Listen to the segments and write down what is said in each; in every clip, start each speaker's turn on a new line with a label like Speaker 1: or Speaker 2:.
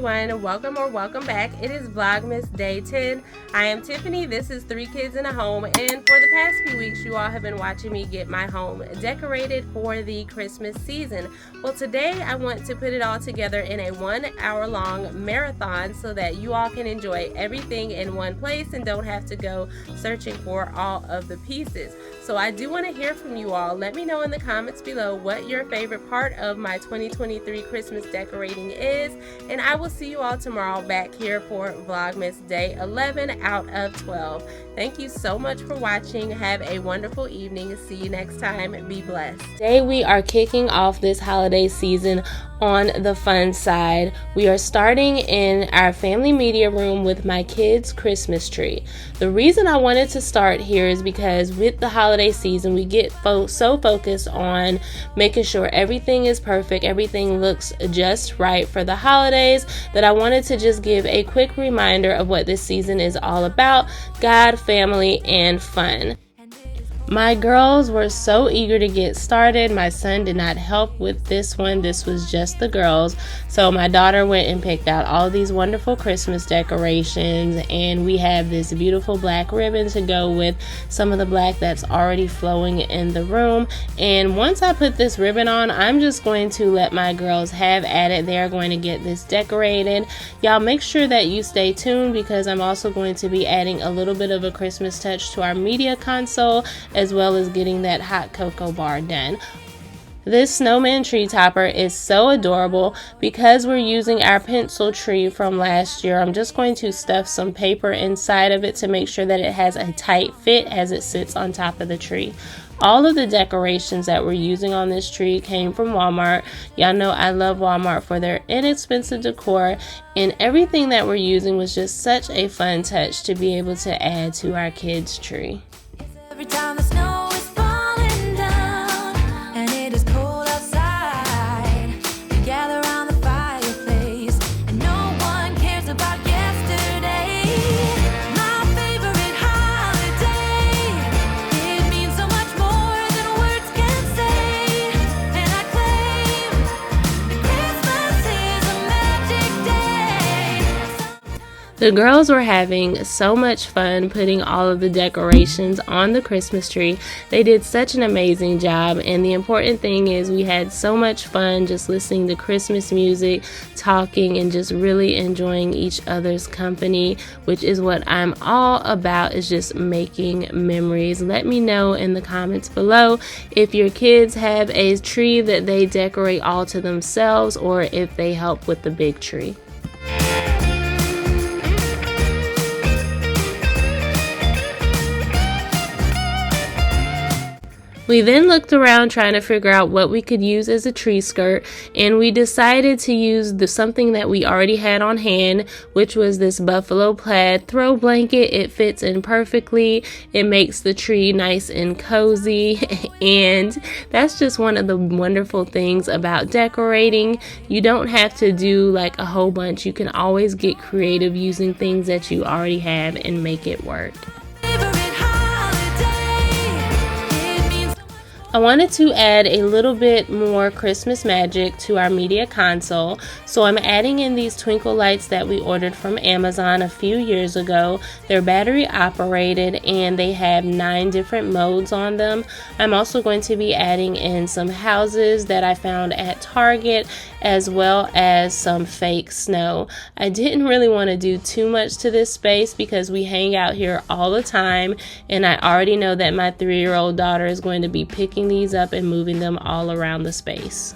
Speaker 1: everyone, welcome or welcome back. It is Vlogmas Day 10. I am Tiffany, this is 3 Kids in a Home, and for the past few weeks you all have been watching me get my home decorated for the Christmas season. Well, today I want to put it all together in a 1 hour long marathon so that you all can enjoy everything in one place and don't have to go searching for all of the pieces. So I do want to hear from you all. Let me know in the comments below what your favorite part of my 2023 Christmas decorating is, and I will see you all tomorrow back here for Vlogmas Day 11 out of 12. Thank you so much for watching. Have a wonderful evening. See you next time. Be blessed. Today we are kicking off this holiday season on the fun side. We are starting in our family media room with my kids' Christmas tree. The reason I wanted to start here is because with the holiday season we get so focused on making sure everything is perfect, everything looks just right for the holidays, that I wanted to just give a quick reminder of what this season is all about: God, family, and fun. My girls were so eager to get started. My son did not help with this one. This was just the girls. So my daughter went and picked out all these wonderful Christmas decorations, and we have this beautiful black ribbon to go with some of the black that's already flowing in the room. And once I put this ribbon on, I'm just going to let my girls have at it. They're going to get this decorated. Y'all make sure that you stay tuned, because I'm also going to be adding a little bit of a Christmas touch to our media console, as well as getting that hot cocoa bar done. This snowman tree topper is so adorable. Because we're using our pencil tree from last year, I'm just going to stuff some paper inside of it to make sure that it has a tight fit as it sits on top of the tree. All of the decorations that we're using on this tree came from Walmart. Y'all know I love Walmart for their inexpensive decor, and everything that we're using was just such a fun touch to be able to add to our kids' tree.
Speaker 2: Every time the snow is falling down and it is cold outside, we gather around the fireplace and no one cares about yesterday. My favorite holiday, it means so much more than words can say. And I claim that Christmas is a magic day.
Speaker 1: The girls were having so much fun putting all of the decorations on the Christmas tree. They did such an amazing job, and the important thing is we had so much fun just listening to Christmas music, talking, and just really enjoying each other's company, which is what I'm all about, is just making memories. Let me know in the comments below if your kids have a tree that they decorate all to themselves, or if they help with the big tree. We then looked around trying to figure out what we could use as a tree skirt, and we decided to use something that we already had on hand, which was this buffalo plaid throw blanket. It fits in perfectly. It makes the tree nice and cozy, and that's just one of the wonderful things about decorating. You don't have to do like a whole bunch. You can always get creative using things that you already have and make it work. I wanted to add a little bit more Christmas magic to our media console, so I'm adding in these twinkle lights that we ordered from Amazon a few years ago. They're battery operated and they have 9 different modes on them. I'm also going to be adding in some houses that I found at Target, as well as some fake snow. I didn't really want to do too much to this space because we hang out here all the time, and I already know that my 3-year-old daughter is going to be picking these up and moving them all around the space.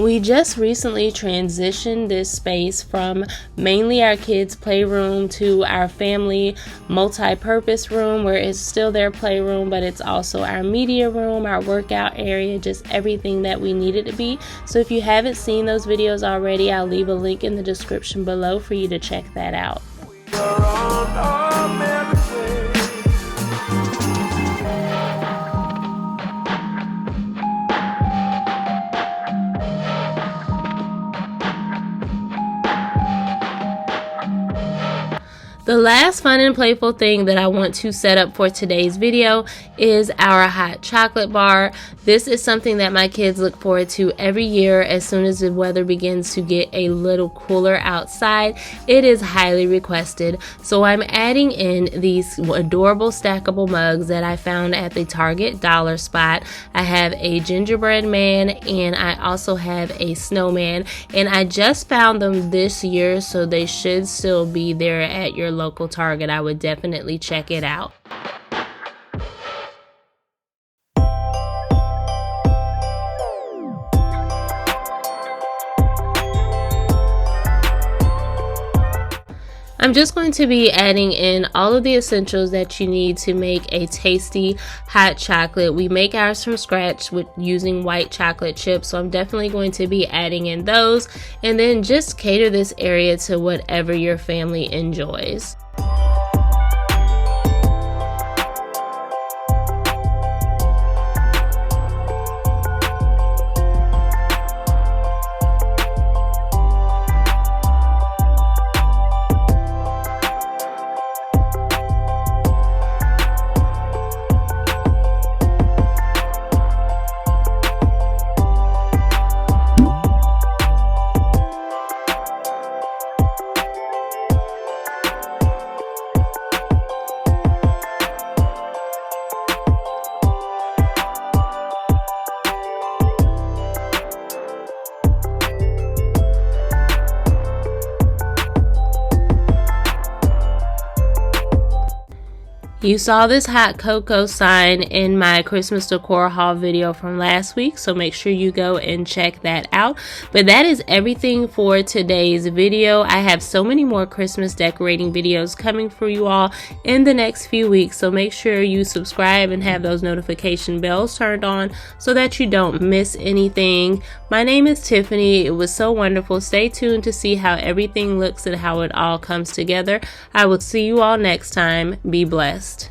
Speaker 1: We just recently transitioned this space from mainly our kids' playroom to our family multi-purpose room, where it's still their playroom, but it's also our media room, our workout area, just everything that we need it to be. So if you haven't seen those videos already, I'll leave a link in the description below for you to check that out. The last fun and playful thing that I want to set up for today's video is our hot chocolate bar. This is something that my kids look forward to every year as soon as the weather begins to get a little cooler outside. It is highly requested. So I'm adding in these adorable stackable mugs that I found at the Target dollar spot. I have a gingerbread man and I also have a snowman, and I just found them this year, so they should still be there at your local Target. I would definitely check it out. I'm just going to be adding in all of the essentials that you need to make a tasty hot chocolate. We make ours from scratch with using white chocolate chips, so I'm definitely going to be adding in those, and then just cater this area to whatever your family enjoys. You saw this hot cocoa sign in my Christmas decor haul video from last week, so make sure you go and check that out. But that is everything for today's video. I have so many more Christmas decorating videos coming for you all in the next few weeks, so make sure you subscribe and have those notification bells turned on so that you don't miss anything. My name is Tiffany. It was so wonderful. Stay tuned to see how everything looks and how it all comes together. I will see you all next time. Be blessed.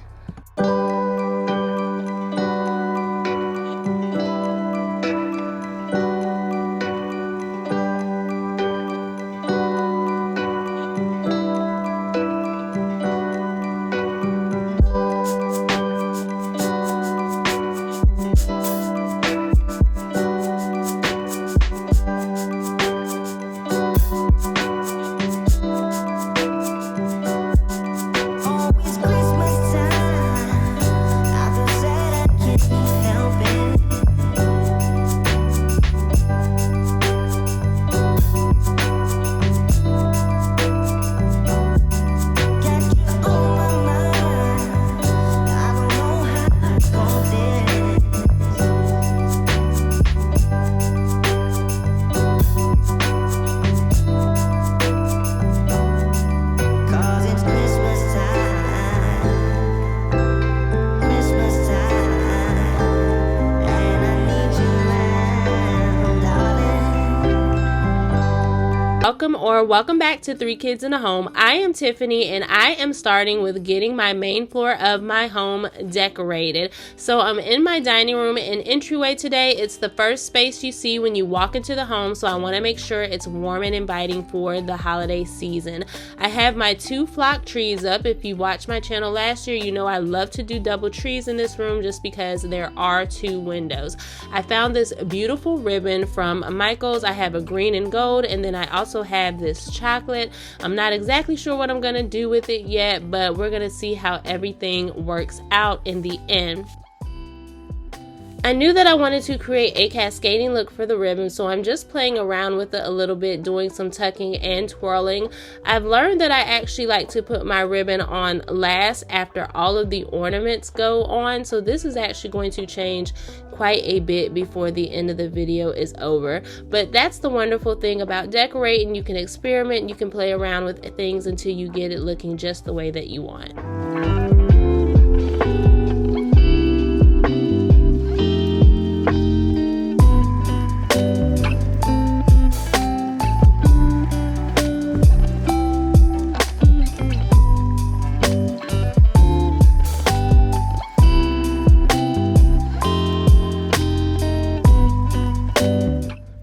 Speaker 1: Welcome back to Three Kids in a Home. I am Tiffany, and I am starting with getting my main floor of my home decorated. So I'm in my dining room and entryway today. It's the first space you see when you walk into the home, so I want to make sure it's warm and inviting for the holiday season. I have my 2 flock trees up. If you watched my channel last year, you know I love to do double trees in this room just because there are 2 windows. I found this beautiful ribbon from Michael's. I have a green and gold, and then I also have this chocolate. I'm not exactly sure what I'm gonna do with it yet, but we're gonna see how everything works out in the end. I knew that I wanted to create a cascading look for the ribbon, so I'm just playing around with it a little bit, doing some tucking and twirling. I've learned that I actually like to put my ribbon on last after all of the ornaments go on, so this is actually going to change quite a bit before the end of the video is over. But that's the wonderful thing about decorating. You can experiment, you can play around with things until you get it looking just the way that you want.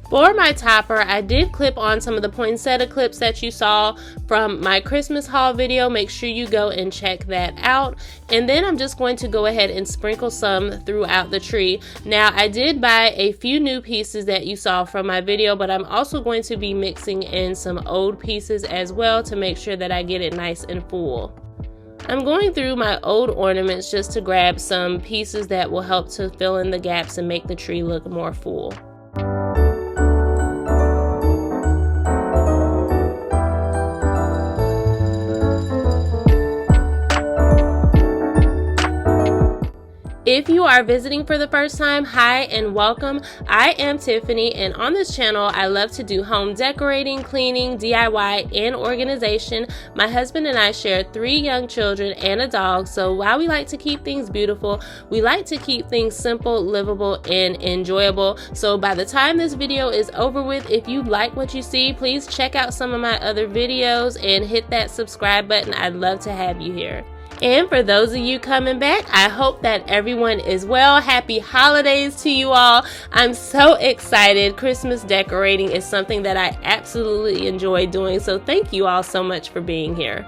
Speaker 1: For my topper, I did clip on some of the poinsettia clips that you saw from my Christmas haul video. Make sure you go and check that out. And then I'm just going to go ahead and sprinkle some throughout the tree. Now, I did buy a few new pieces that you saw from my video, but I'm also going to be mixing in some old pieces as well to make sure that I get it nice and full. I'm going through my old ornaments just to grab some pieces that will help to fill in the gaps and make the tree look more full. If you are visiting for the first time, hi and welcome. I am Tiffany, and on this channel I love to do home decorating, cleaning, DIY, and organization. My husband and I share 3 young children and a dog, so while we like to keep things beautiful, we like to keep things simple, livable, and enjoyable. So by the time this video is over with, if you like what you see, please check out some of my other videos and hit that subscribe button. I'd love to have you here. And for those of you coming back, I hope that everyone is well. Happy holidays to you all. I'm so excited. Christmas decorating is something that I absolutely enjoy doing. So thank you all so much for being here.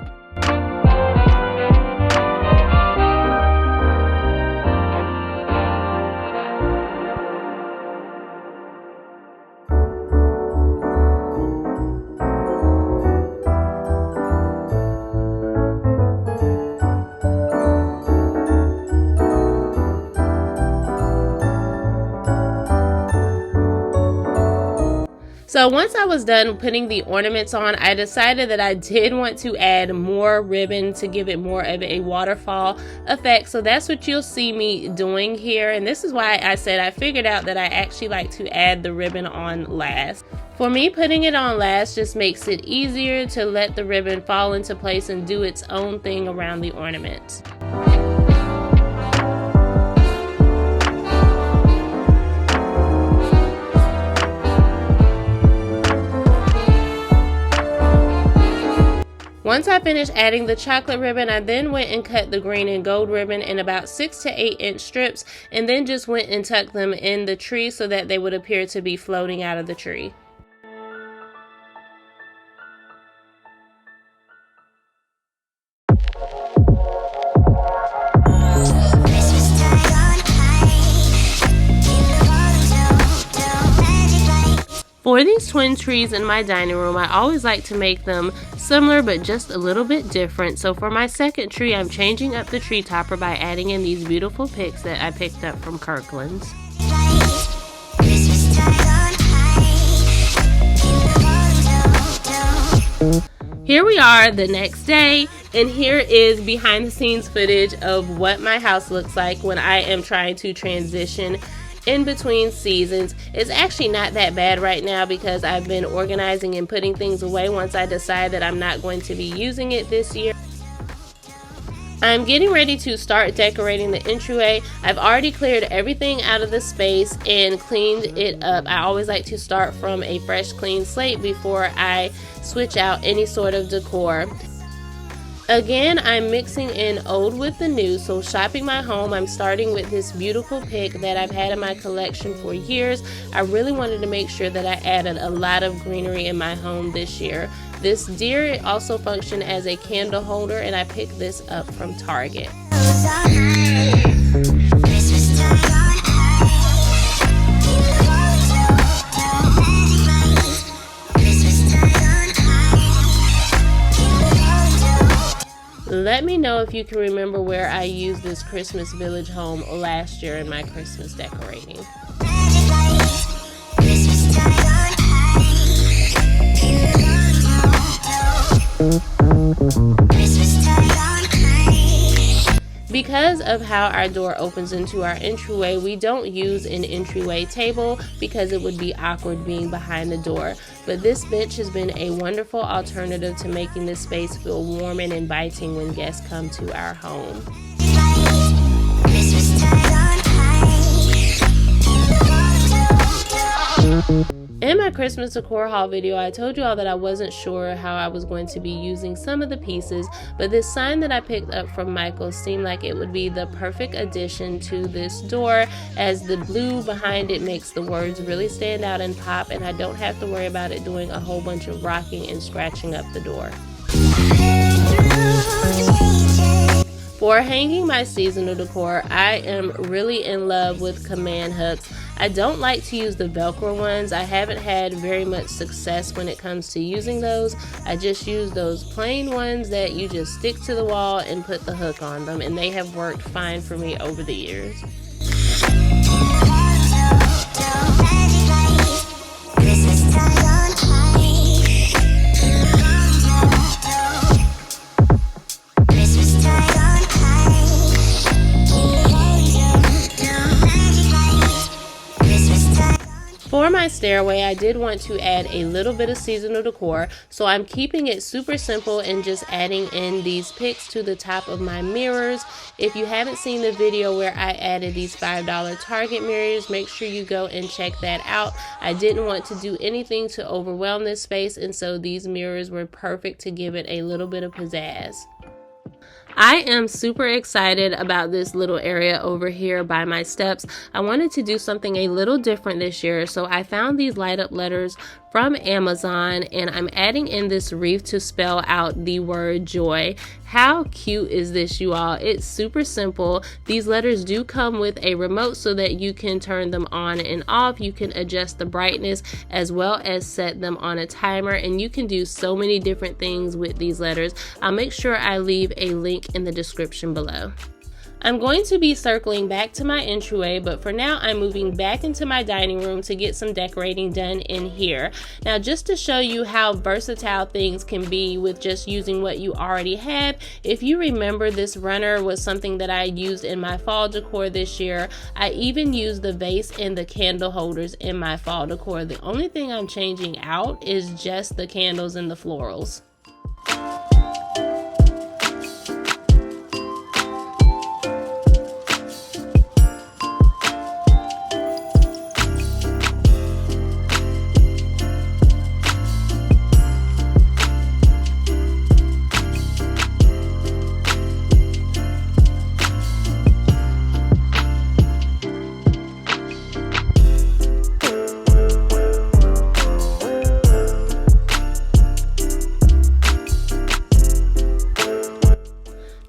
Speaker 1: So once I was done putting the ornaments on, I decided that I did want to add more ribbon to give it more of a waterfall effect. So that's what you'll see me doing here. And this is why I said I figured out that I actually like to add the ribbon on last. For me, putting it on last just makes it easier to let the ribbon fall into place and do its own thing around the ornaments. Once I finished adding the chocolate ribbon, I then went and cut the green and gold ribbon in about 6 to 8 inch strips, and then just went and tucked them in the tree so that they would appear to be floating out of the tree. For these twin trees in my dining room, I always like to make them similar but just a little bit different. So for my second tree, I'm changing up the tree topper by adding in these beautiful picks that I picked up from Kirkland's. Here we are the next day, and here is behind the scenes footage of what my house looks like when I am trying to transition in between seasons. It's actually not that bad right now because I've been organizing and putting things away once I decide that I'm not going to be using it this year. I'm getting ready to start decorating the entryway. I've already cleared everything out of the space and cleaned it up. I always like to start from a fresh clean slate before I switch out any sort of decor. Again, I'm mixing in old with the new, so shopping my home, I'm starting with this beautiful pick that I've had in my collection for years. I really wanted to make sure that I added a lot of greenery in my home this year. This deer also functioned as a candle holder, and I picked this up from Target. Let me know if you can remember where I used this Christmas Village home last year in my Christmas decorating. Because of how our door opens into our entryway, we don't use an entryway table because it would be awkward being behind the door. But this bench has been a wonderful alternative to making this space feel warm and inviting when guests come to our home. In my Christmas decor haul video, I told you all that I wasn't sure how I was going to be using some of the pieces, but this sign that I picked up from Michael seemed like it would be the perfect addition to this door, as the blue behind it makes the words really stand out and pop, and I don't have to worry about it doing a whole bunch of rocking and scratching up the door. For hanging my seasonal decor, I am really in love with command hooks. I don't like to use the Velcro ones. I haven't had very much success when it comes to using those. I just use those plain ones that you just stick to the wall and put the hook on them, and they have worked fine for me over the years. For my stairway, I did want to add a little bit of seasonal decor, so I'm keeping it super simple and just adding in these picks to the top of my mirrors. If you haven't seen the video where I added these $5 Target mirrors, make sure you go and check that out. I didn't want to do anything to overwhelm this space, and so these mirrors were perfect to give it a little bit of pizzazz. I am super excited about this little area over here by my steps. I wanted to do something a little different this year, so I found these light up letters from Amazon, and I'm adding in this wreath to spell out the word joy. How cute is this, you all? It's super simple. These letters do come with a remote so that you can turn them on and off. You can adjust the brightness as well as set them on a timer, and you can do so many different things with these letters. I'll make sure I leave a link in the description below. I'm going to be circling back to my entryway, but for now I'm moving back into my dining room to get some decorating done in here. Now, just to show you how versatile things can be with just using what you already have, if you remember, this runner was something that I used in my fall decor this year. I even used the vase and the candle holders in my fall decor. The only thing I'm changing out is just the candles and the florals.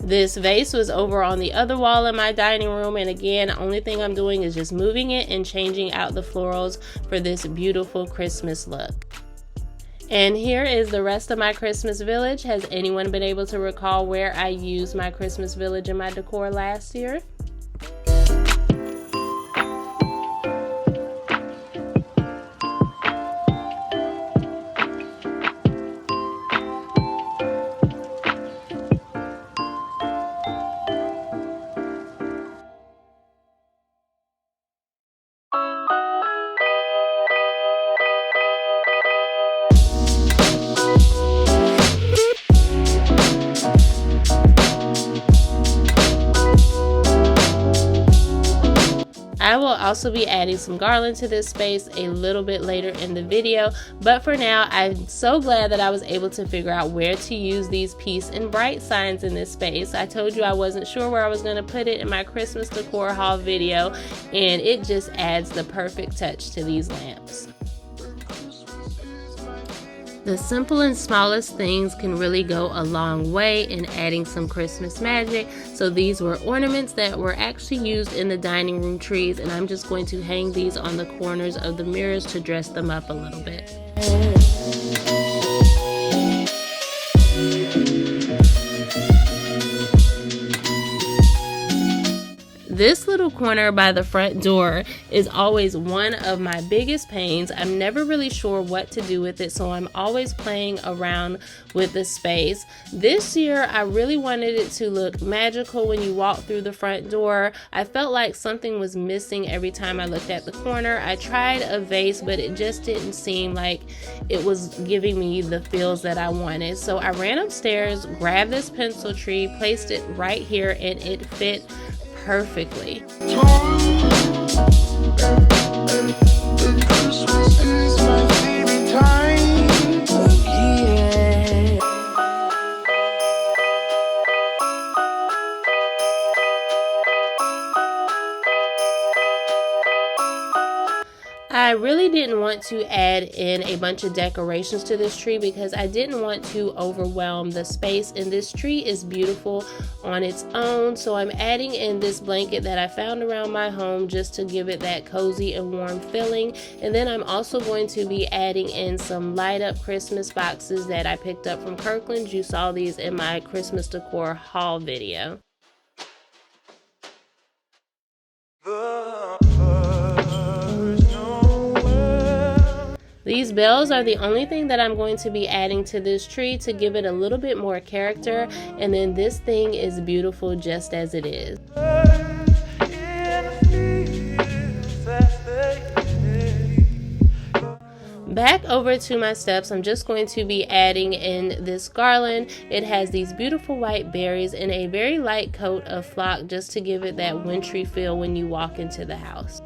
Speaker 1: This vase was over on the other wall in my dining room, and again, the only thing I'm doing is just moving it and changing out the florals for this beautiful Christmas look. And here is the rest of my Christmas village. Has anyone been able to recall where I used my Christmas village in my decor last year? I will also be adding some garland to this space a little bit later in the video, but for now, I'm so glad that I was able to figure out where to use these peace and bright signs in this space. I told you I wasn't sure where I was going to put it in my Christmas decor haul video, and it just adds the perfect touch to these lamps. The simple and smallest things can really go a long way in adding some Christmas magic. So these were ornaments that were actually used in the dining room trees, and I'm just going to hang these on the corners of the mirrors to dress them up a little bit. This little corner by the front door is always one of my biggest pains. I'm never really sure what to do with it, so I'm always playing around with the space. This year, I really wanted it to look magical when you walk through the front door. I felt like something was missing every time I looked at the corner. I tried a vase, but it just didn't seem like it was giving me the feels that I wanted. So I ran upstairs, grabbed this pencil tree, placed it right here, and it fit perfectly. I really didn't want to add in a bunch of decorations to this tree because I didn't want to overwhelm the space, and this tree is beautiful on its own. So I'm adding in this blanket that I found around my home just to give it that cozy and warm feeling. And then I'm also going to be adding in some light up Christmas boxes that I picked up from Kirkland's. You saw these in my Christmas decor haul video. These bells are the only thing that I'm going to be adding to this tree to give it a little bit more character, and then this thing is beautiful just as it is. Back over to my steps, I'm just going to be adding in this garland. It has these beautiful white berries and a very light coat of flock just to give it that wintry feel when you walk into the house.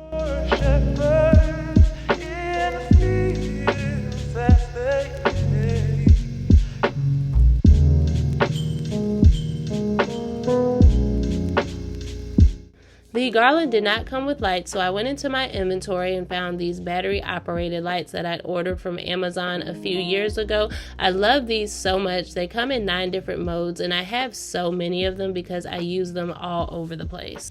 Speaker 1: The garland did not come with lights, so I went into my inventory and found these battery operated lights that I'd ordered from Amazon a few years ago. I love these so much. They come in 9 different modes, and I have so many of them because I use them all over the place.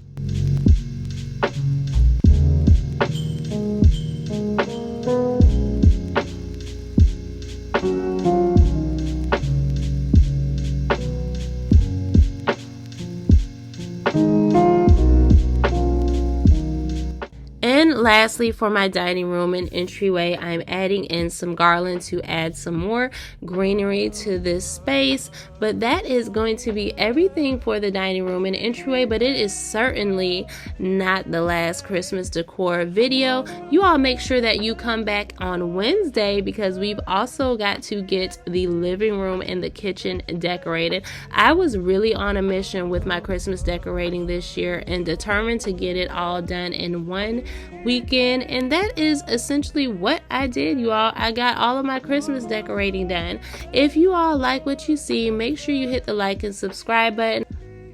Speaker 1: And lastly, for my dining room and entryway, I'm adding in some garland to add some more greenery to this space. But that is going to be everything for the dining room and entryway, but it is certainly not the last Christmas decor video. You all make sure that you come back on Wednesday because we've also got to get the living room and the kitchen decorated. I was really on a mission with my Christmas decorating this year and determined to get it all done in one weekend, and that is essentially what I did, you all. I got all of my Christmas decorating done. If you all like what you see, make sure you hit the like and subscribe button.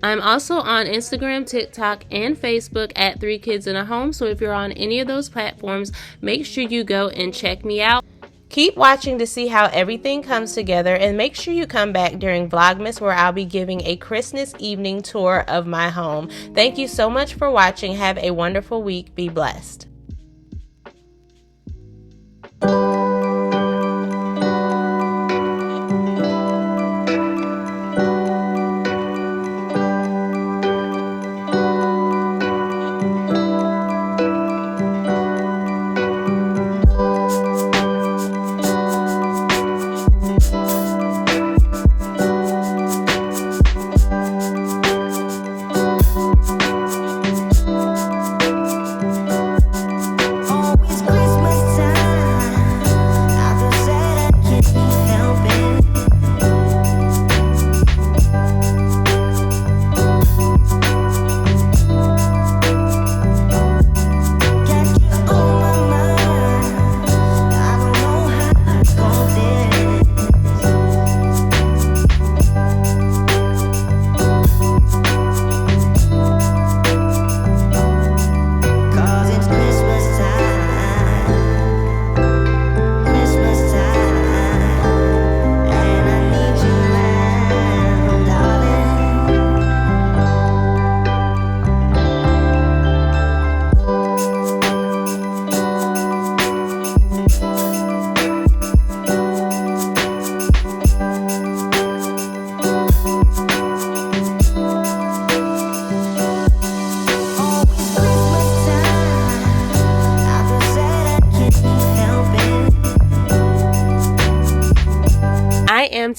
Speaker 1: I'm also on Instagram, TikTok, and Facebook at 3 Kids in a Home, so if you're on any of those platforms, make sure you go and check me out. Keep watching to see how everything comes together, and make sure you come back during Vlogmas where I'll be giving a Christmas evening tour of my home. Thank you so much for watching. Have a wonderful week. Be blessed.
Speaker 2: Always Christmas time.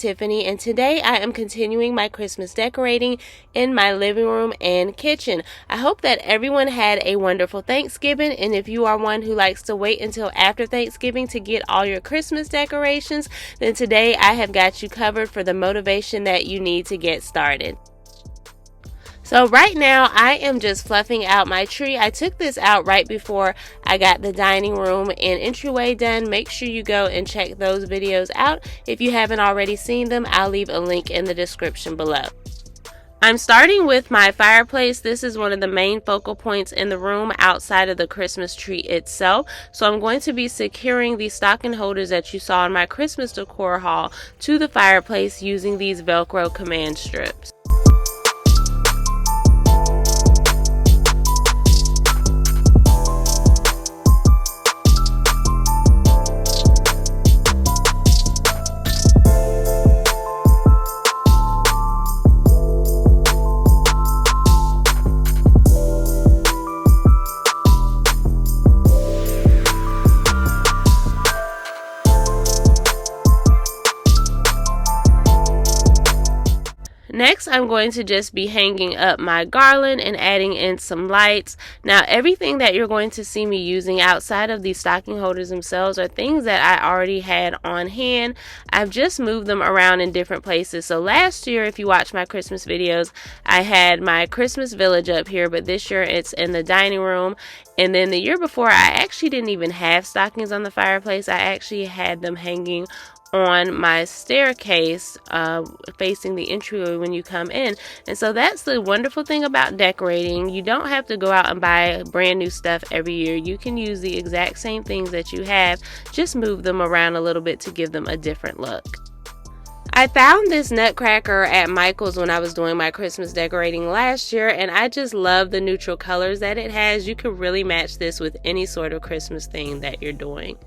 Speaker 1: Tiffany, and today I am continuing my Christmas decorating in my living room and kitchen. I hope that everyone had a wonderful Thanksgiving, and if you are one who likes to wait until after Thanksgiving to get all your Christmas decorations, then today I have got you covered for the motivation that you need to get started. So right now I am just fluffing out my tree. I took this out right before I got the dining room and entryway done. Make sure you go and check those videos out. If you haven't already seen them, I'll leave a link in the description below. I'm starting with my fireplace. This is one of the main focal points in the room outside of the Christmas tree itself. So I'm going to be securing the stocking holders that you saw in my Christmas decor haul to the fireplace using these Velcro command strips. Next, I'm going to just be hanging up my garland and adding in some lights. Now, everything that you're going to see me using outside of these stocking holders themselves are things that I already had on hand. I've just moved them around in different places. So last year, if you watch my Christmas videos, I had my Christmas village up here, but this year it's in the dining room. And then the year before, I actually didn't even have stockings on the fireplace. I actually had them hanging on my staircase facing the entryway when you come in. And so that's the wonderful thing about decorating. You don't have to go out and buy brand new stuff every year. You can use the exact same things that you have, just move them around a little bit to give them a different look. I found this nutcracker at Michael's when I was doing my Christmas decorating last year, and I just love the neutral colors that it has. You can really match this with any sort of Christmas theme that you're doing.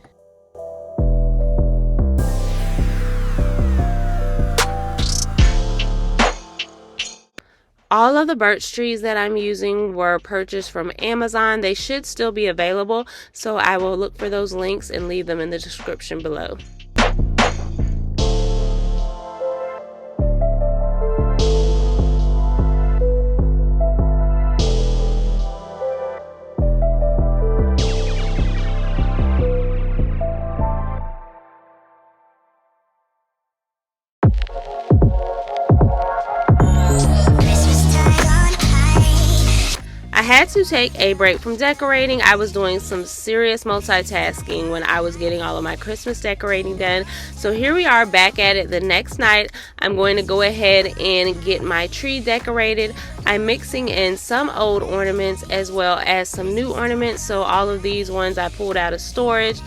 Speaker 1: All of the birch trees that I'm using were purchased from Amazon. They should still be available, so I will look for those links and leave them in the description below. I had to take a break from decorating. I was doing some serious multitasking when I was getting all of my Christmas decorating done. So here we are back at it the next night. I'm going to go ahead and get my tree decorated. I'm mixing in some old ornaments as well as some new ornaments. So all of these ones I pulled out of storage.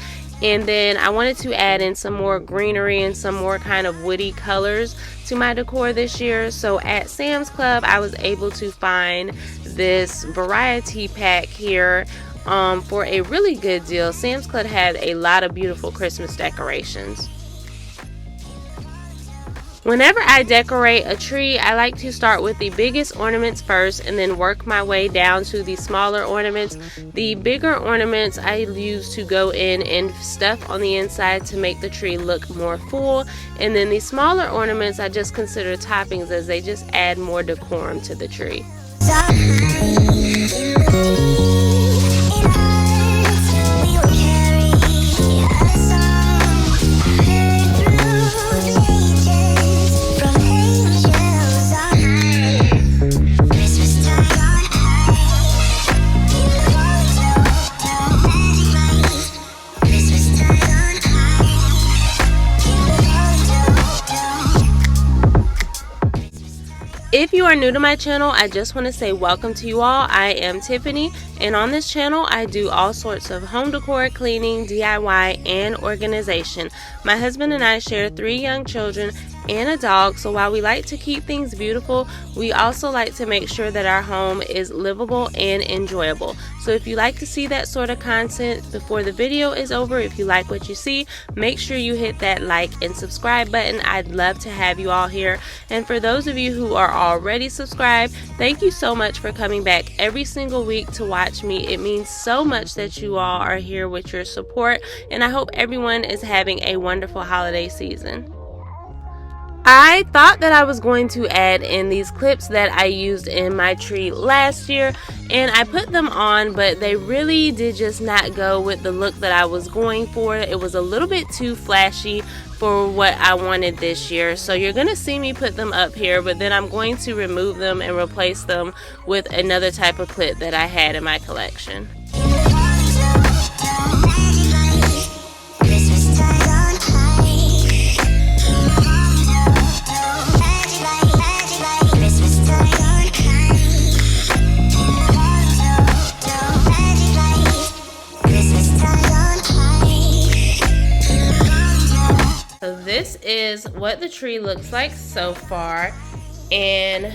Speaker 1: And then I wanted to add in some more greenery and some more kind of woody colors to my decor this year. So at Sam's Club, I was able to find this variety pack here for a really good deal. Sam's Club had a lot of beautiful Christmas decorations. Whenever I decorate a tree, I like to start with the biggest ornaments first and then work my way down to the smaller ornaments. The bigger ornaments I use to go in and stuff on the inside to make the tree look more full. And then the smaller ornaments I just consider toppings, as they just add more decorum to the tree. If you are new to my channel, I just want to say welcome to you all. I am Tiffany, and on this channel I do all sorts of home decor, cleaning, DIY, and organization. My husband and I share 3 young children and a dog, so while we like to keep things beautiful, we also like to make sure that our home is livable and enjoyable. So if you like to see that sort of content before the video is over, if you like what you see, make sure you hit that like and subscribe button. I'd love to have you all here. And for those of you who are already subscribed, thank you so much for coming back every single week to watch me. It means so much that you all are here with your support, and I hope everyone is having a wonderful holiday season. I thought that I was going to add in these clips that I used in my tree last year, and I put them on, but they really did just not go with the look that I was going for. It was a little bit too flashy for what I wanted this year. So you're going to see me put them up here, but then I'm going to remove them and replace them with another type of clip that I had in my collection. So this is what the tree looks like so far, and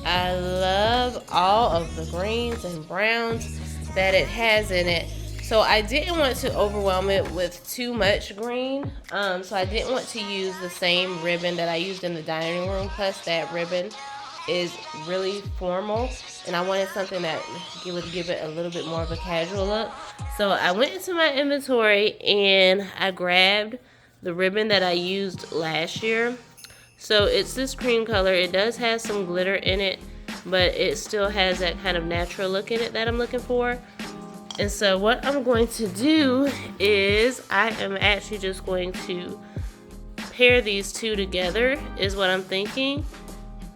Speaker 1: I love all of the greens and browns that it has in it. So I didn't want to overwhelm it with too much green, so I didn't want to use the same ribbon that I used in the dining room. Plus that ribbon is really formal, and I wanted something that would give it a little bit more of a casual look. So I went into my inventory and I grabbed the ribbon that I used last year. So it's this cream color. It does have some glitter in it, but it still has that kind of natural look in it that I'm looking for. And so what I'm going to do is I am actually just going to pair these two together is what I'm thinking,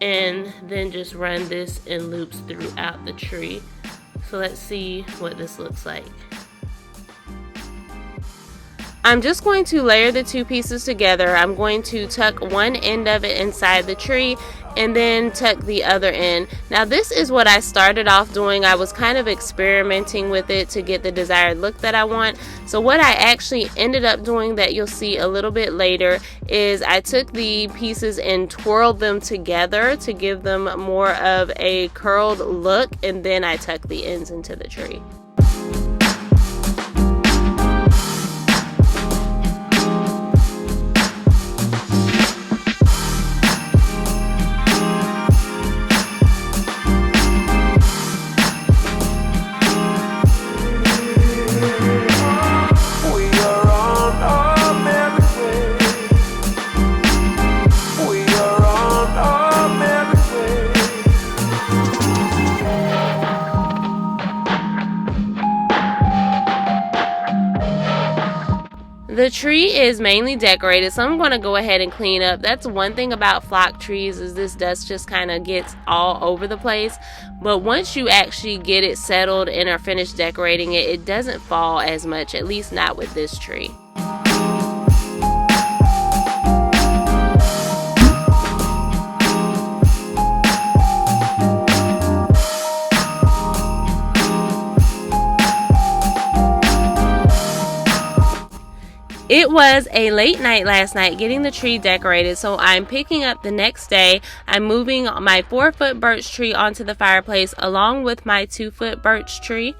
Speaker 1: and then just run this in loops throughout the tree. So let's see what this looks like. I'm just going to layer the two pieces together. I'm going to tuck one end of it inside the tree and then tuck the other end. Now this is what I started off doing. I was kind of experimenting with it to get the desired look that I want. So what I actually ended up doing that you'll see a little bit later is I took the pieces and twirled them together to give them more of a curled look, and then I tucked the ends into the tree. The tree is mainly decorated, so I'm going to go ahead and clean up. That's one thing about flock trees, is this dust just kind of gets all over the place. But once you actually get it settled and are finished decorating it, it doesn't fall as much, at least not with this tree. It was a late night last night getting the tree decorated, so I'm picking up the next day. I'm moving my 4-foot birch tree onto the fireplace along with my 2-foot birch tree.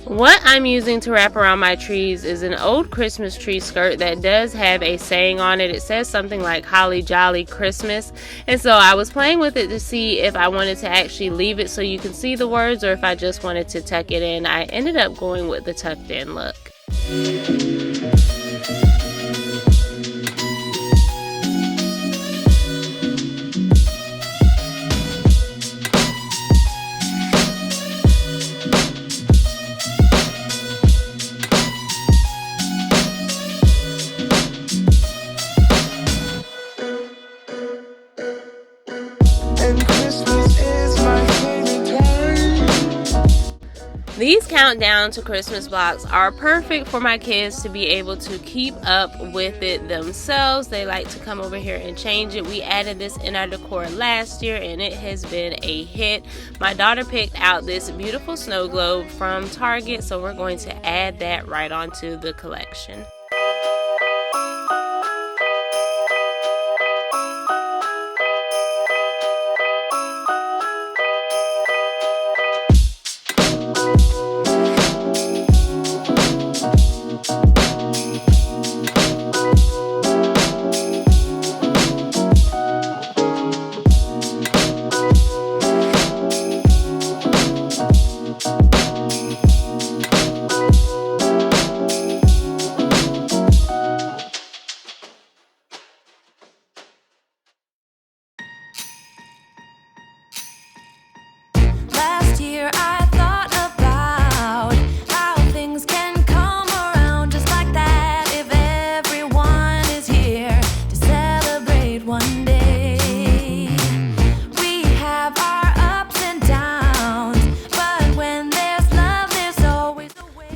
Speaker 1: What I'm using to wrap around my trees is an old Christmas tree skirt that does have a saying on it. It says something like Holly Jolly Christmas, and so I was playing with it to see if I wanted to actually leave it so you can see the words or if I just wanted to tuck it in. I ended up going with the tucked in look. These countdown to Christmas blocks are perfect for my kids to be able to keep up with it themselves. They like to come over here and change it. We added this in our decor last year and it has been a hit. My daughter picked out this beautiful snow globe from Target, so we're going to add that right onto the collection.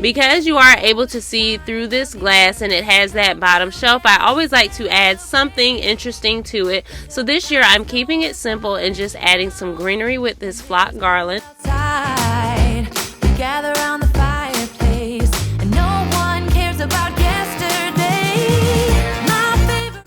Speaker 1: Because you are able to see through this glass and it has that bottom shelf, I always like to add something interesting to it. So this year I'm keeping it simple and just adding some greenery with this flock garland.
Speaker 2: Outside, we gather around the fireplace, and no one cares about yesterday. My favorite.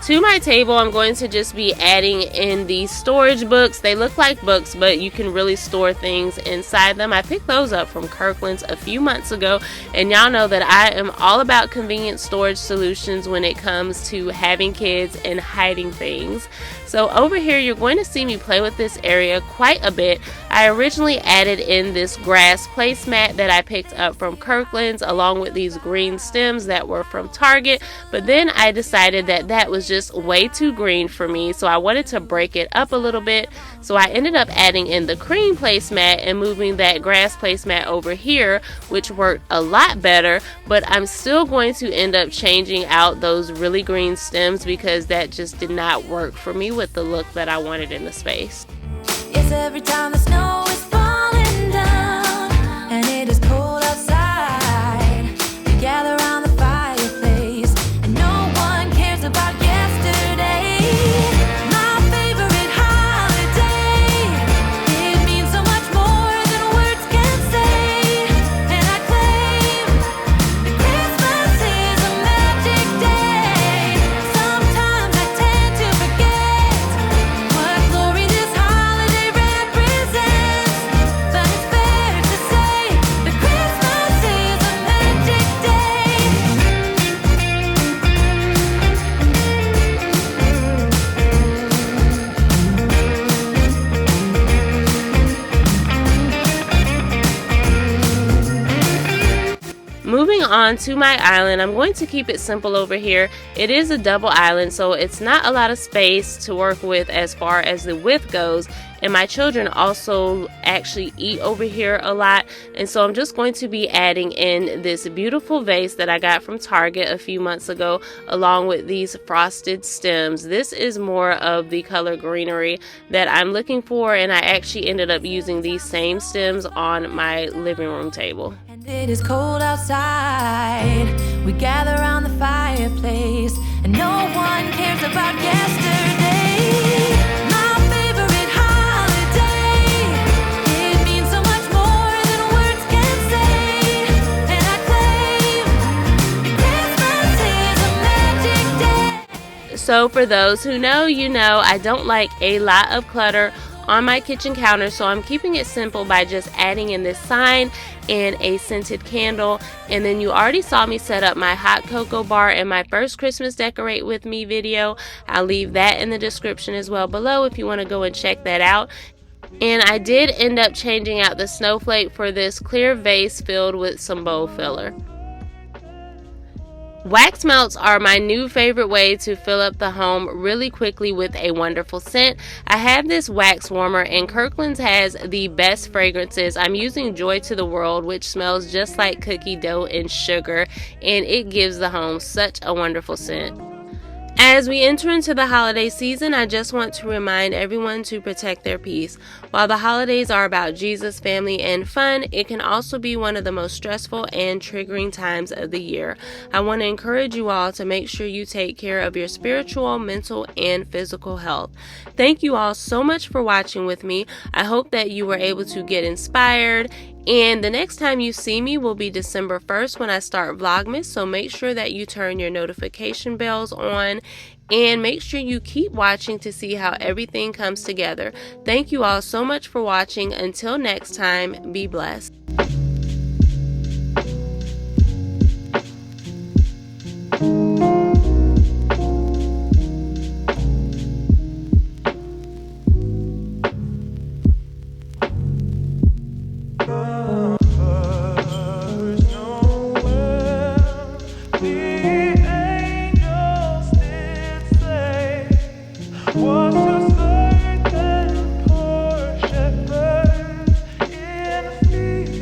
Speaker 1: To my table, I'm going to just be adding in these storage books. They look like books, but you can really store things inside them. I picked those up from Kirkland's a few months ago, and y'all know that I am all about convenient storage solutions when it comes to having kids and hiding things. So over here, you're going to see me play with this area quite a bit. I originally added in this grass placemat that I picked up from Kirkland's along with these green stems that were from Target, but then I decided that that was just way too green for me, so I wanted to break it up a little bit. So I ended up adding in the cream placemat and moving that grass placemat over here, which worked a lot better, but I'm still going to end up changing out those really green stems because that just did not work for me with the look that I wanted in the space.
Speaker 2: Yes, every time the snow is falling down and it is cold outside, we gather around the fireplace, and no one cares about yesterday. My favorite holiday, it means so much more than words can say, and I claim that Christmas is a magic day. Sometimes I tend to forget what glory this holiday represents, but it's fair to say that Christmas is a magic day.
Speaker 1: Moving on to my island, I'm going to keep it simple over here. It is a double island, so it's not a lot of space to work with as far as the width goes. And my children also actually eat over here a lot. And so I'm just going to be adding in this beautiful vase that I got from Target a few months ago, along with these frosted stems. This is more of the color greenery that I'm looking for, and I actually ended up using these same stems on my living room table.
Speaker 2: And it is cold outside. We gather around the fireplace, and no one cares about yesterday. My favorite holiday, it means so much more than words can say, and I claim that Christmas is a magic day.
Speaker 1: So for those who know, you know, I don't like a lot of clutter on my kitchen counter, so I'm keeping it simple by just adding in this sign and a scented candle. And then you already saw me set up my hot cocoa bar in my first Christmas Decorate With Me video. I'll leave that in the description as well below if you want to go and check that out. And I did end up changing out the snowflake for this clear vase filled with some bowl filler. Wax melts are my new favorite way to fill up the home really quickly with a wonderful scent. I have this wax warmer, and Kirkland's has the best fragrances. I'm using Joy to the World, which smells just like cookie dough and sugar, and it gives the home such a wonderful scent. As we enter into the holiday season, I just want to remind everyone to protect their peace. While the holidays are about Jesus, family, and fun, it can also be one of the most stressful and triggering times of the year. I want to encourage you all to make sure you take care of your spiritual, mental, and physical health. Thank you all so much for watching with me. I hope that you were able to get inspired. And the next time you see me will be December 1st when I start Vlogmas, so make sure that you turn your notification bells on and make sure you keep watching to see how everything comes together. Thank you all so much for watching. Until next time, be blessed.
Speaker 3: What a certain poor shepherd in a field.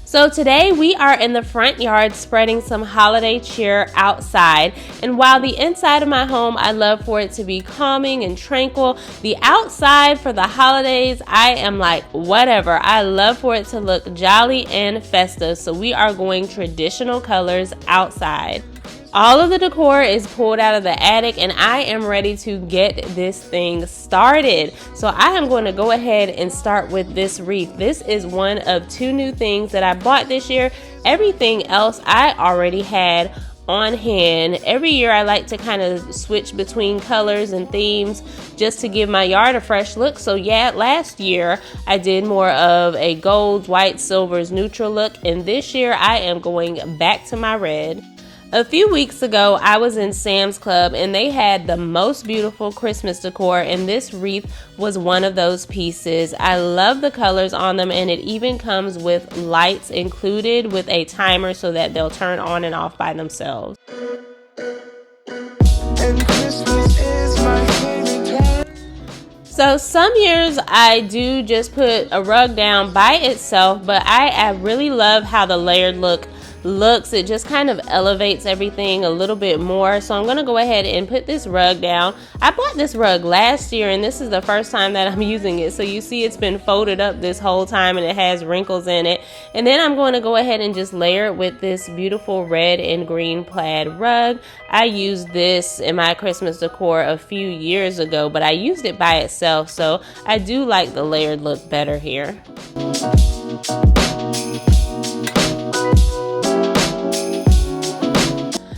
Speaker 1: So today we are in the front yard spreading some holiday cheer outside, and while the inside of my home I love for it to be calming and tranquil, the outside for the holidays I am like whatever. I love for it to look jolly and festive, so we are going traditional colors outside. All of the decor is pulled out of the attic and I am ready to get this thing started. So I am going to go ahead and start with this wreath. This is one of 2 new things that I bought this year. Everything else I already had on hand. Every year I like to kind of switch between colors and themes just to give my yard a fresh look. So yeah, last year I did more of a golds, white, silvers, neutral look, and this year I am going back to my red. A few weeks ago, I was in Sam's Club and they had the most beautiful Christmas decor, and this wreath was one of those pieces. I love the colors on them, and it even comes with lights included with a timer so that they'll turn on and off by themselves. And Christmas is my favorite time. So some years I do just put a rug down by itself, but I really love how the layered look looks. It just kind of elevates everything a little bit more. So I'm gonna go ahead and put this rug down. I bought this rug last year and this is the first time that I'm using it. So you see it's been folded up this whole time and it has wrinkles in it. And then I'm going to go ahead and just layer it with this beautiful red and green plaid rug. I used this in my Christmas decor a few years ago, but I used it by itself. So I do like the layered look better here.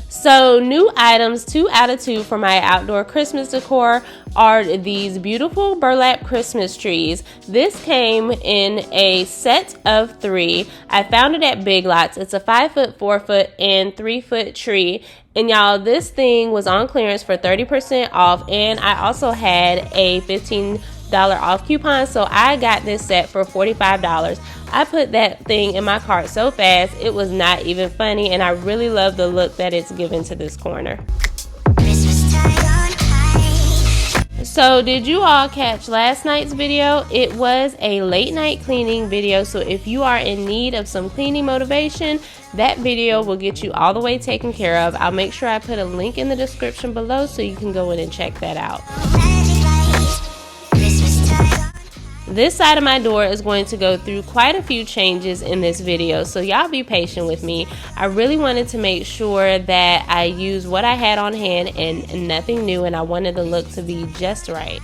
Speaker 1: So new items, 2 out of 2 for my outdoor Christmas decor are these beautiful burlap Christmas trees. This came in a set of 3. I found it at Big Lots. It's a 5-foot, 4-foot, and 3-foot tree. And y'all, this thing was on clearance for 30% off, and I also had a $15 off coupon, so I got this set for $45. I put that thing in my cart so fast it was not even funny, and I really love the look that it's given to this corner. So did you all catch last night's video? It was a late night cleaning video, so if you are in need of some cleaning motivation, that video will get you all the way taken care of. I'll make sure I put a link in the description below so you can go in and check that out. This side of my door is going to go through quite a few changes in this video, so y'all be patient with me. I really wanted to make sure that I used what I had on hand and nothing new, and I wanted the look to be just right.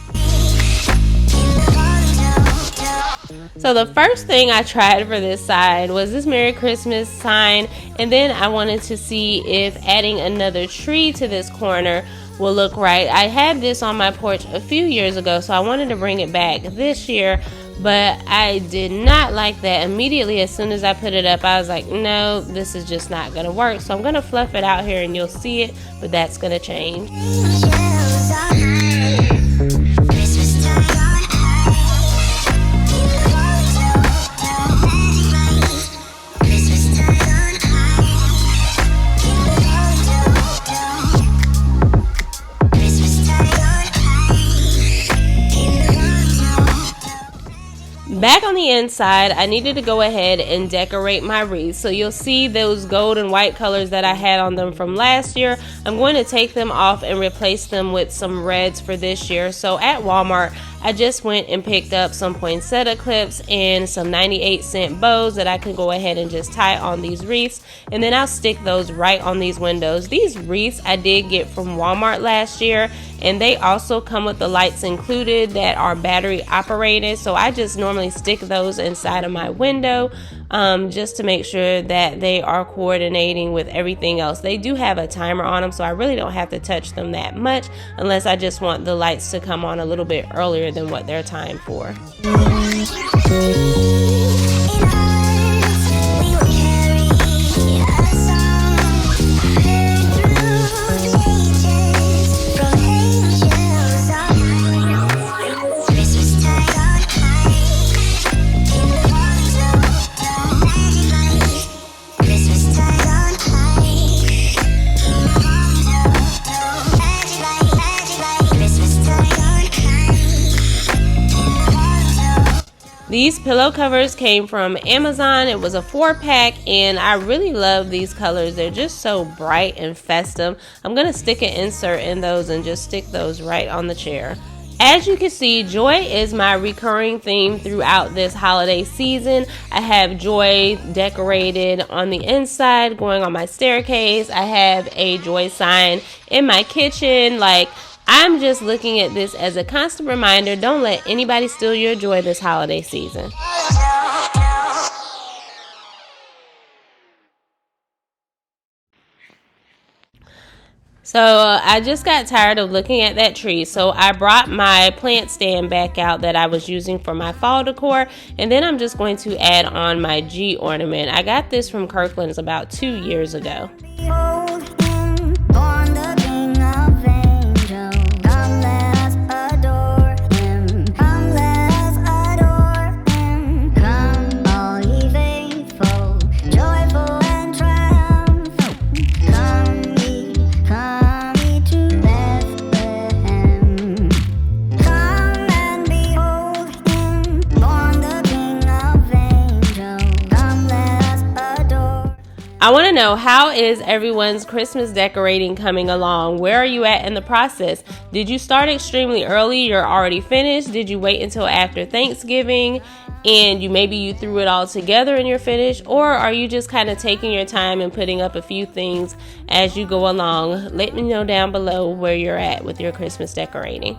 Speaker 1: So the first thing I tried for this side was this Merry Christmas sign, and then I wanted to see if adding another tree to this corner will look right. I had this on my porch a few years ago, so I wanted to bring it back this year, but I did not like that. Immediately as soon as I put it up, I was like, no, this is just not gonna work. So I'm gonna fluff it out here and you'll see it, but that's gonna change. Back on the inside, I needed to go ahead and decorate my wreath. So you'll see those gold and white colors that I had on them from last year. I'm going to take them off and replace them with some reds for this year. So at Walmart, I just went and picked up some poinsettia clips and some 98-cent bows that I can go ahead and just tie on these wreaths, and then I'll stick those right on these windows. These wreaths I did get from Walmart last year, and they also come with the lights included that are battery operated, so I just normally stick those inside of my window just to make sure that they are coordinating with everything else. They do have a timer on them, so I really don't have to touch them that much unless I just want the lights to come on a little bit earlier than what they're timed for. These pillow covers came from Amazon. It was a 4-pack, and I really love these colors. They're just so bright and festive. I'm going to stick an insert in those and just stick those right on the chair. As you can see, joy is my recurring theme throughout this holiday season. I have joy decorated on the inside, going on my staircase. I have a joy sign in my kitchen. Like, I'm just looking at this as a constant reminder, don't let anybody steal your joy this holiday season. So I just got tired of looking at that tree, so I brought my plant stand back out that I was using for my fall decor, and then I'm just going to add on my G ornament. I got this from Kirkland's about 2 years ago. I want to know, how is everyone's Christmas decorating coming along? Where are you at in the process? Did you start extremely early? You're already finished? Did you wait until after Thanksgiving and maybe you threw it all together and you're finished? Or are you just kind of taking your time and putting up a few things as you go along? Let me know down below where you're at with your Christmas decorating.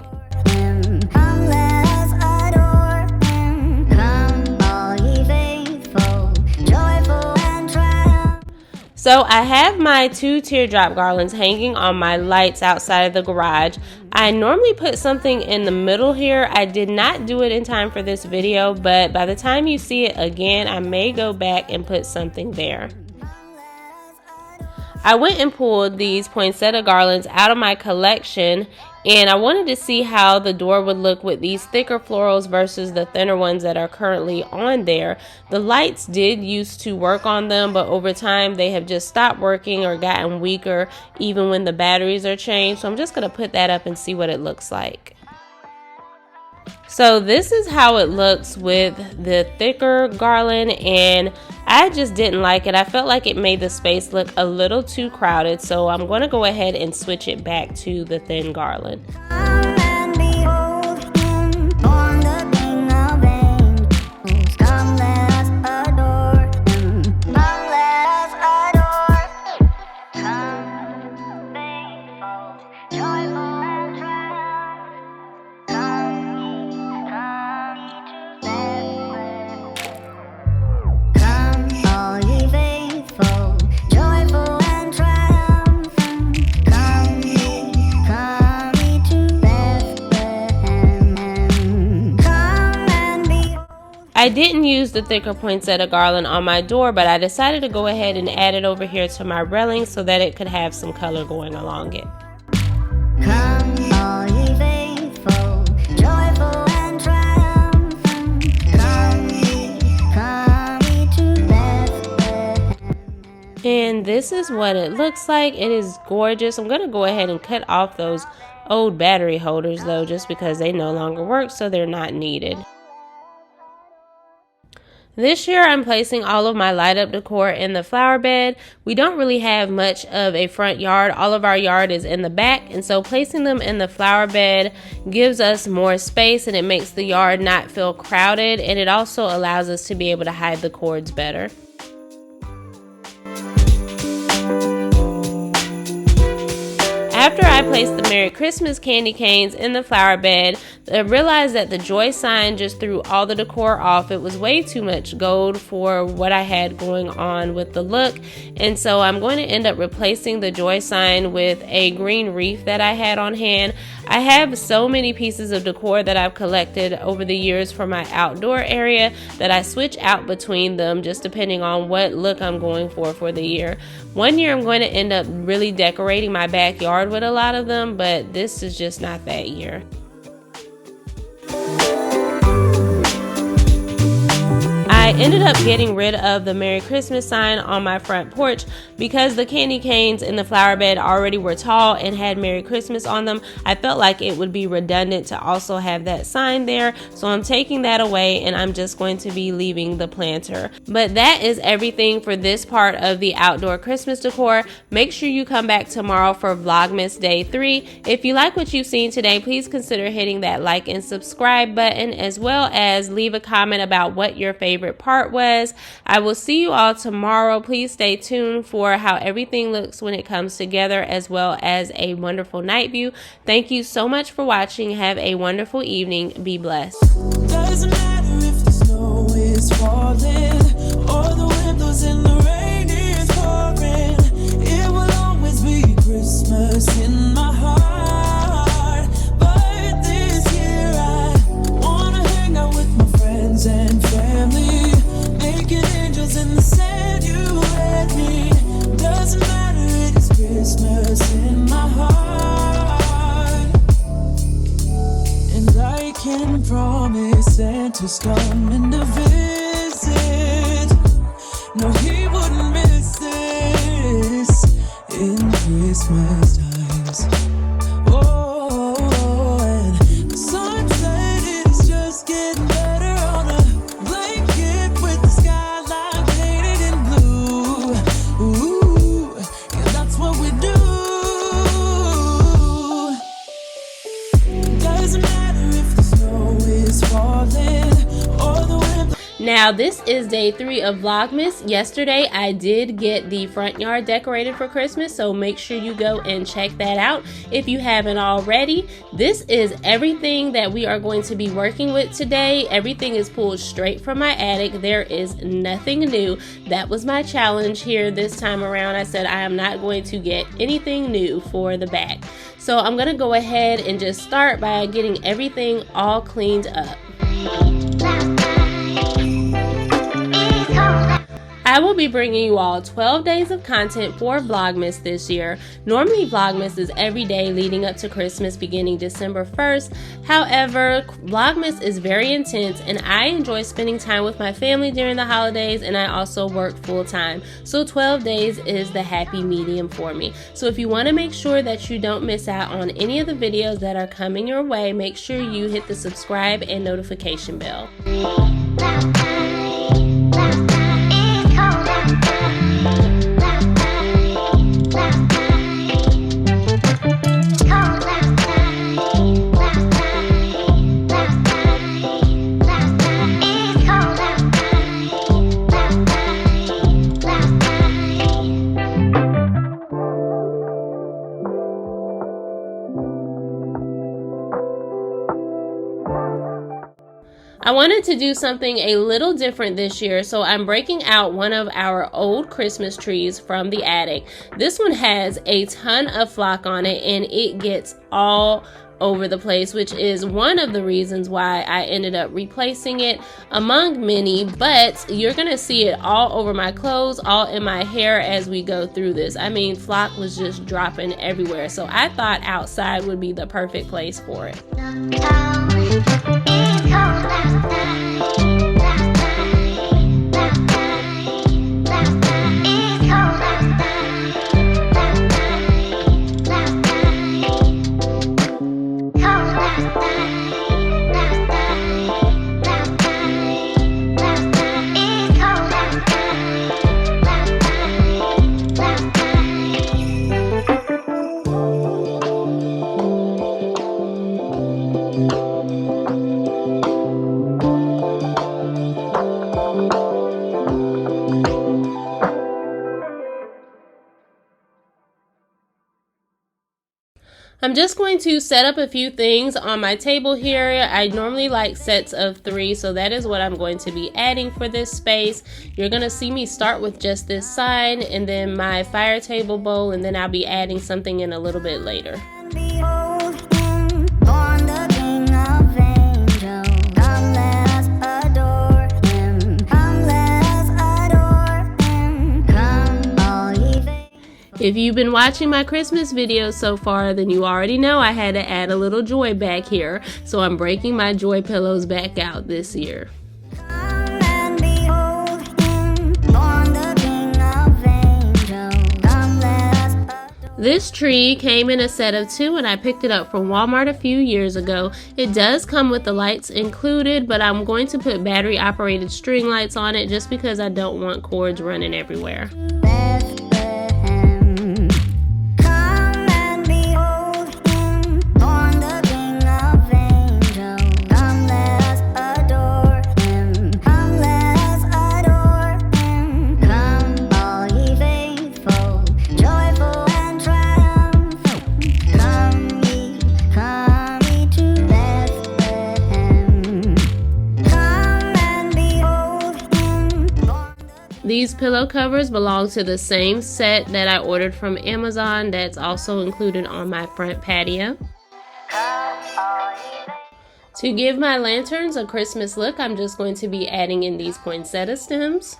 Speaker 1: So I have my 2 teardrop garlands hanging on my lights outside of the garage. I normally put something in the middle here. I did not do it in time for this video, but by the time you see it again, I may go back and put something there. I went and pulled these poinsettia garlands out of my collection, and I wanted to see how the door would look with these thicker florals versus the thinner ones that are currently on there. The lights did used to work on them, but over time they have just stopped working or gotten weaker even when the batteries are changed. So I'm just going to put that up and see what it looks like. So this is how it looks with the thicker garland, and I just didn't like it. I felt like it made the space look a little too crowded, so I'm going to go ahead and switch it back to the thin garland. I didn't use the thicker poinsettia garland on my door, but I decided to go ahead and add it over here to my railing so that it could have some color going along it.
Speaker 2: Come, all ye faithful, joyful and triumphant. Come ye to Bethlehem.
Speaker 1: And this is what it looks like. It is gorgeous. I'm going to go ahead and cut off those old battery holders though, just because they no longer work, so they're not needed. This year I'm placing all of my light up decor in the flower bed. We don't really have much of a front yard. All of our yard is in the back, and so placing them in the flower bed gives us more space, and it makes the yard not feel crowded, and it also allows us to be able to hide the cords better. After I placed the Merry Christmas candy canes in the flower bed, I realized that the joy sign just threw all the decor off. It was way too much gold for what I had going on with the look, and so I'm going to end up replacing the joy sign with a green wreath that I had on hand. I have so many pieces of decor that I've collected over the years for my outdoor area that I switch out between them just depending on what look I'm going for the year. One year I'm going to end up really decorating my backyard with a lot of them, but this is just not that year. I ended up getting rid of the Merry Christmas sign on my front porch because the candy canes in the flower bed already were tall and had Merry Christmas on them. I felt like it would be redundant to also have that sign there, so I'm taking that away and I'm just going to be leaving the planter. But that is everything for this part of the outdoor Christmas decor. Make sure you come back tomorrow for Vlogmas Day 3. If you like what you've seen today, please consider hitting that like and subscribe button, as well as leave a comment about what your favorite part was. I will see you all tomorrow. Please stay tuned for how everything looks when it comes together, as well as a wonderful night view. Thank you so much for watching. Have a wonderful evening. Be blessed.
Speaker 3: Doesn't matter if the snow is falling or the windows in the rain is pouring. It will always be Christmas in my heart. But this year I wanna hang out with my friends and family, making angels in the sand, you and me. Doesn't matter, it is Christmas in my heart. And I can promise Santa's coming to visit. No, he wouldn't miss this in Christmas times. Oh, and the sun said it's just getting better on a blanket with the skyline painted in blue. Ooh, yeah, that's what we do. Doesn't matter if the snow is falling or the wind.
Speaker 1: Now, this is day 3 of Vlogmas. Yesterday, I did get the front yard decorated for Christmas, so make sure you go and check that out if you haven't already. This is everything that we are going to be working with today. Everything is pulled straight from my attic. There is nothing new. That was my challenge here this time around. I said I am not going to get anything new for the back. So I'm going to go ahead and just start by getting everything all cleaned up. I will be bringing you all 12 days of content for Vlogmas this year. Normally Vlogmas is every day leading up to Christmas beginning December 1st. However, Vlogmas is very intense and I enjoy spending time with my family during the holidays, and I also work full time. So 12 days is the happy medium for me. So if you want to make sure that you don't miss out on any of the videos that are coming your way, make sure you hit the subscribe and notification bell. I wanted to do something a little different this year, so I'm breaking out one of our old Christmas trees from the attic. This one has a ton of flock on it and it gets all over the place, which is one of the reasons why I ended up replacing it among many. But you're gonna see it all over my clothes, all in my hair as we go through this. I mean, flock was just dropping everywhere, so I thought outside would be the perfect place for it. I'm just going to set up a few things on my table here. I normally like sets of 3, so that is what I'm going to be adding for this space. You're going to see me start with just this side and then my fire table bowl, and then I'll be adding something in a little bit later. If you've been watching my Christmas videos so far, then you already know I had to add a little joy back here. So I'm breaking my joy pillows back out this year.
Speaker 2: Come and behold.
Speaker 1: This tree came in a set of 2 and I picked it up from Walmart a few years ago. It does come with the lights included, but I'm going to put battery operated string lights on it just because I don't want cords running everywhere. These pillow covers belong to the same set that I ordered from Amazon that's also included on my front patio. To give my lanterns a Christmas look, I'm just going to be adding in these poinsettia stems.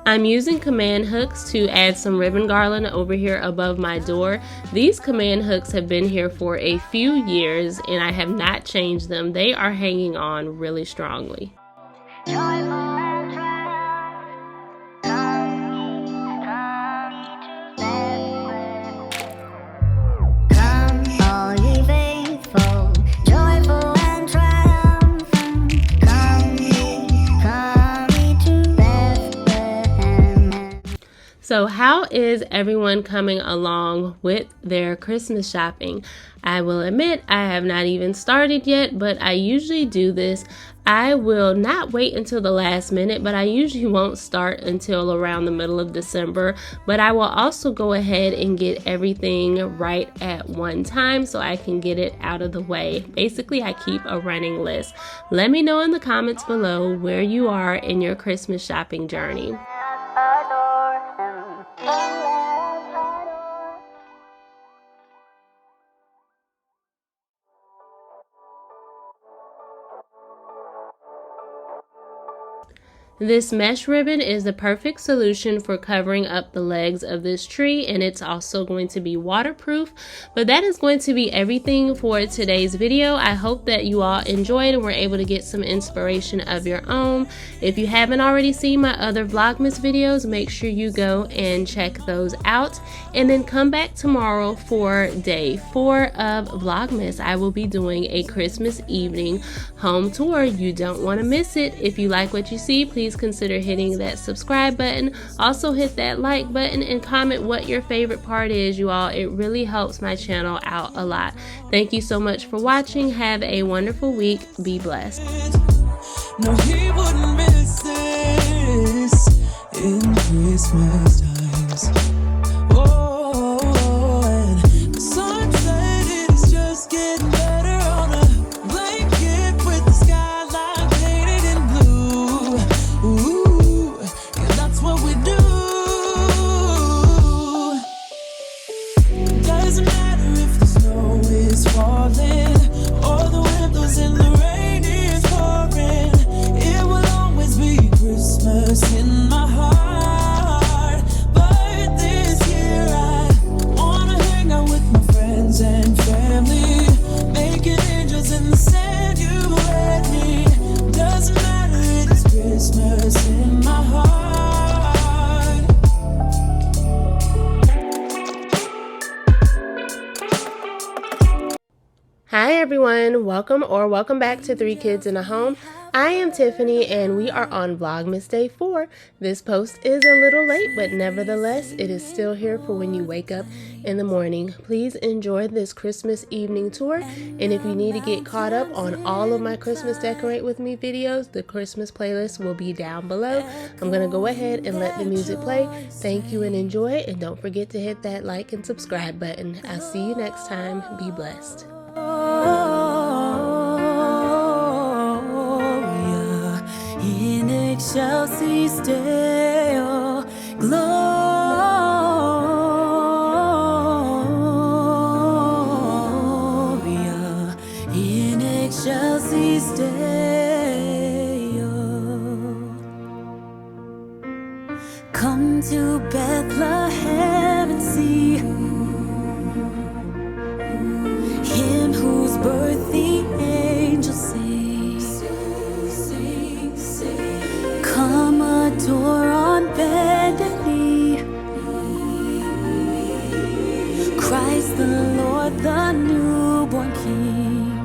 Speaker 1: I'm using command hooks to add some ribbon garland over here above my door. These command hooks have been here for a few years and I have not changed them. They are hanging on really strongly. So how is everyone coming along with their Christmas shopping? I will admit I have not even started yet, but I usually do this. I will not wait until the last minute, but I usually won't start until around the middle of December. But I will also go ahead and get everything right at one time so I can get it out of the way. Basically, I keep a running list. Let me know in the comments below where you are in your Christmas shopping journey. This mesh ribbon is the perfect solution for covering up the legs of this tree, and it's also going to be waterproof. But that is going to be everything for today's video. I hope that you all enjoyed and were able to get some inspiration of your own. If you haven't already seen my other Vlogmas videos, make sure you go and check those out. And then come back tomorrow for day 4 of Vlogmas. I will be doing a Christmas evening home tour. You don't want to miss it. If you like what you see, please consider hitting that subscribe button. Also hit that like button and comment what your favorite part is, you all. It really helps my channel out a lot. Thank you so much for watching. Have a wonderful week. Be blessed.
Speaker 3: No, he wouldn't miss this in Christmas times. Oh, and the sun said it's just getting better on a blanket with the skyline painted in blue. Ooh, yeah, that's what we do. Doesn't matter if the snow is falling or the windows in the rain is pouring. It will always be Christmas in my heart. But this year I wanna hang out with my friends and family, making angels in the sand. You and me. Doesn't matter, it's Christmas in my heart.
Speaker 1: Hi everyone, welcome back to 3 Kids in a Home. I am Tiffany and we are on Vlogmas Day 4. This post is a little late, but nevertheless, it is still here for when you wake up in the morning. Please enjoy this Christmas evening tour, and if you need to get caught up on all of my Christmas Decorate With Me videos, the Christmas playlist will be down below. I'm going to go ahead and let the music play. Thank you and enjoy, and don't forget to hit that like and subscribe button. I'll see you next time. Be blessed.
Speaker 2: In excelsis Deo, Gloria. Come to Bethlehem and see Him whose birth the angels sing. Come adore on bended knee Christ the Lord, the newborn King.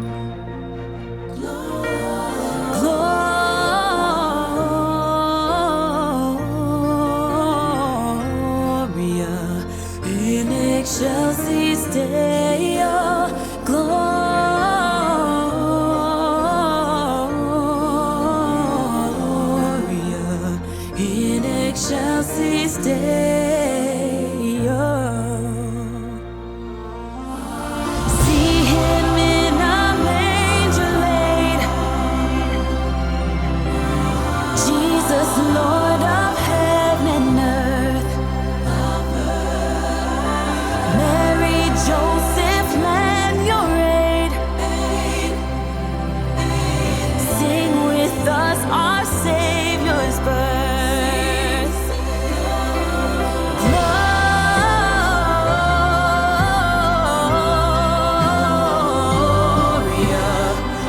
Speaker 2: Gloria in excelsis Deo. Gloria in excelsis Deo. See Him in a manger laid, Jesus, Lord of heaven and earth. Mary, Joseph, lend your aid. Sing with us our Savior's birth. Gloria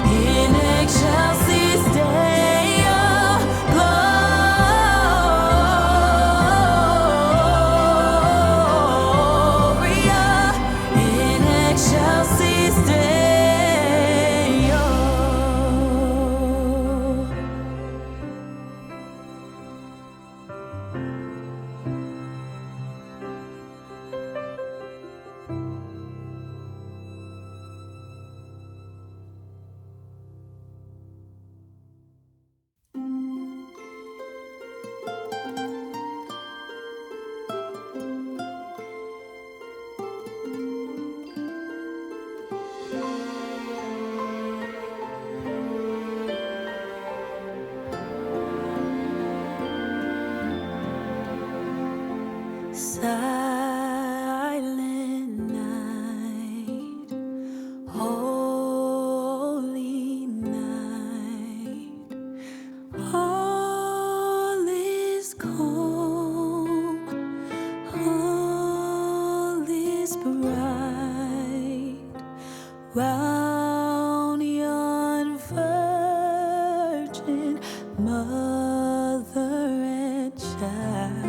Speaker 2: in excelsis Deo. Gloria in excelsis Deo. Silent night, holy night, all is calm, all is bright, round yon virgin mother and child.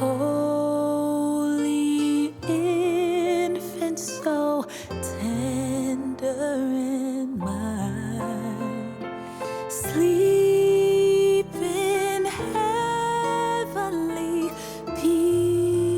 Speaker 2: Holy infant, so tender and mild, sleep in heavenly peace.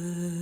Speaker 3: Christmas.